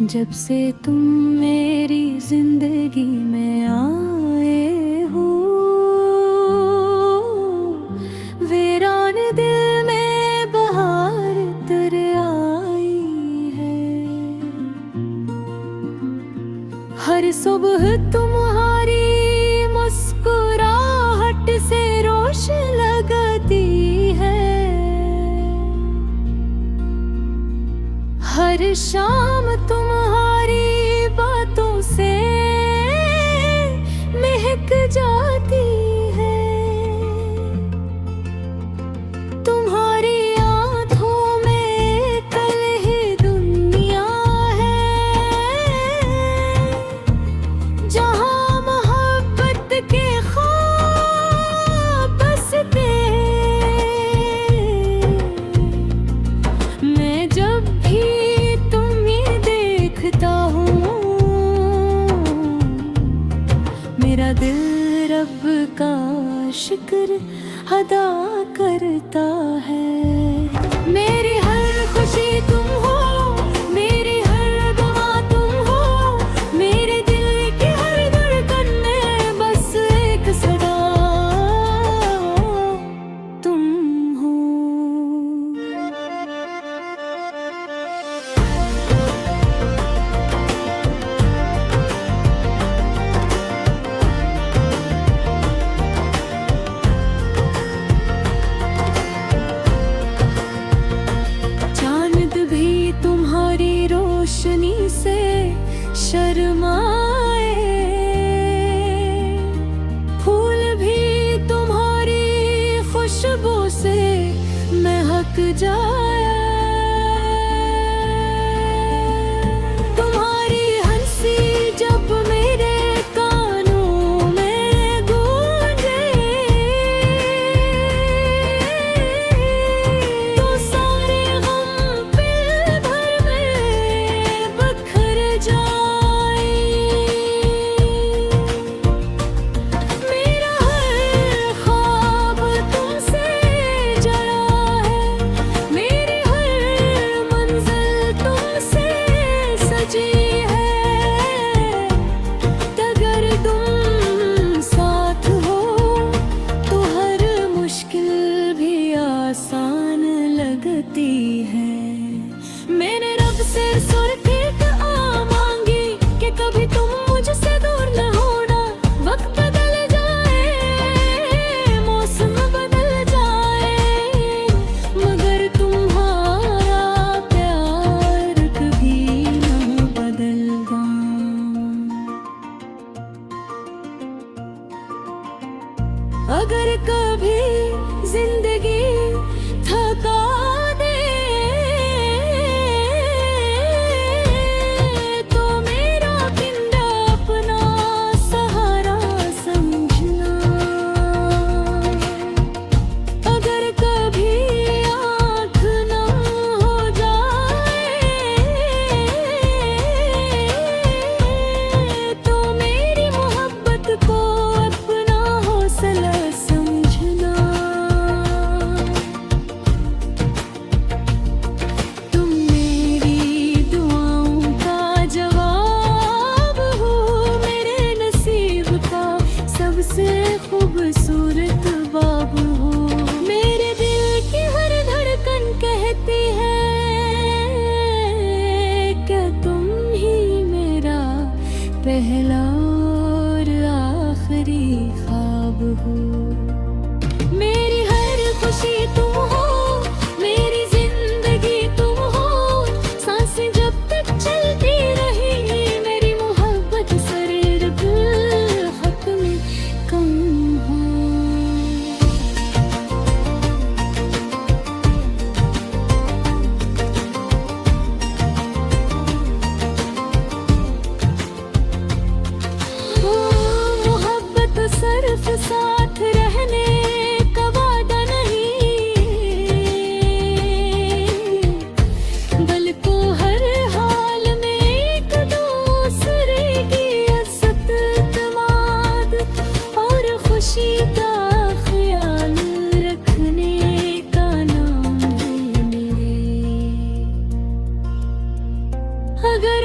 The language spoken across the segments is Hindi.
जब से तुम मेरी जिंदगी में आए हो, वीरान दिल में बहार तर आई है। हर सुबह तुम्हारी मुस्कुराहट से रोशन लगती है। हर शाम तुम्हारी बातों से महक जाती है। तुम्हारी आंखों में कल ही दुनिया है, जहां मोहब्बत के ख्वाब बसते। मैं जब भी मेरा दिल रब का शुक्र अदा करता है। मेरी हर खुशी तुम हो, मेरी हर दुआ तुम हो, मेरे दिल की हर धड़कन में बस एक सदा तुम हो। रोशनी से शर्माए, फूल भी तुम्हारी खुशबू से महक जाए। तुम्हारी हंसी जब मेरे कानों में गूंजे, तो सारे गम पल भर में बखर जाए। मेरा हर ख्वाब तुमसे जड़ा है, मेरी हर मंजिल तुमसे सजी है। अगर तुम साथ हो तो हर मुश्किल भी आसान लगती है। मैंने रब से सुर ठीक मांगी कि कभी तुम मुझसे दूर न होना। वक्त बदल जाए, मौसम बदल जाए, मगर तुम्हारा प्यार कभी न बदलगा। अगर कभी जिंदगी थका दे तो मेरा पिंड अपना सहारा समझना। अगर कभी आँख नम हो जाए तो मेरी मोहब्बत को अपना हौसला समझना। तुम मेरी दुआओं का जवाब हो, मेरे नसीब का सबसे खूबसूरत बाब हो। मेरे दिल की हर धड़कन कहती है क्या तुम ही मेरा पहला और आखिरी ख्वाब हो। मेरी हर खुशी तुम हो, मेरी जिंदगी तुम हो, सांसें जब तक चलती रही, मेरी मोहब्बत सरे बिल हक में कम हो। मोहब्बत सिर्फ साथ रहने का वादा नहीं, बल्कि हर हाल में एक दूसरे की इज्जत, इत्मीनान और खुशी का ख्याल रखने का नाम है मेरे। अगर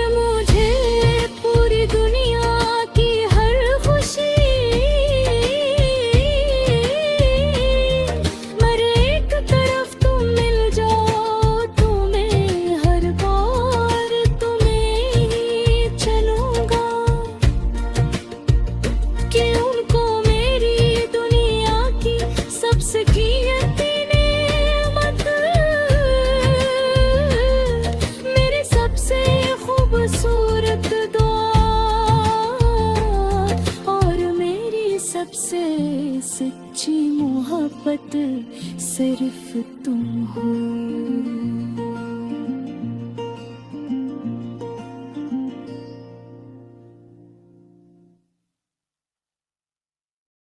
सिर्फ तुम हो।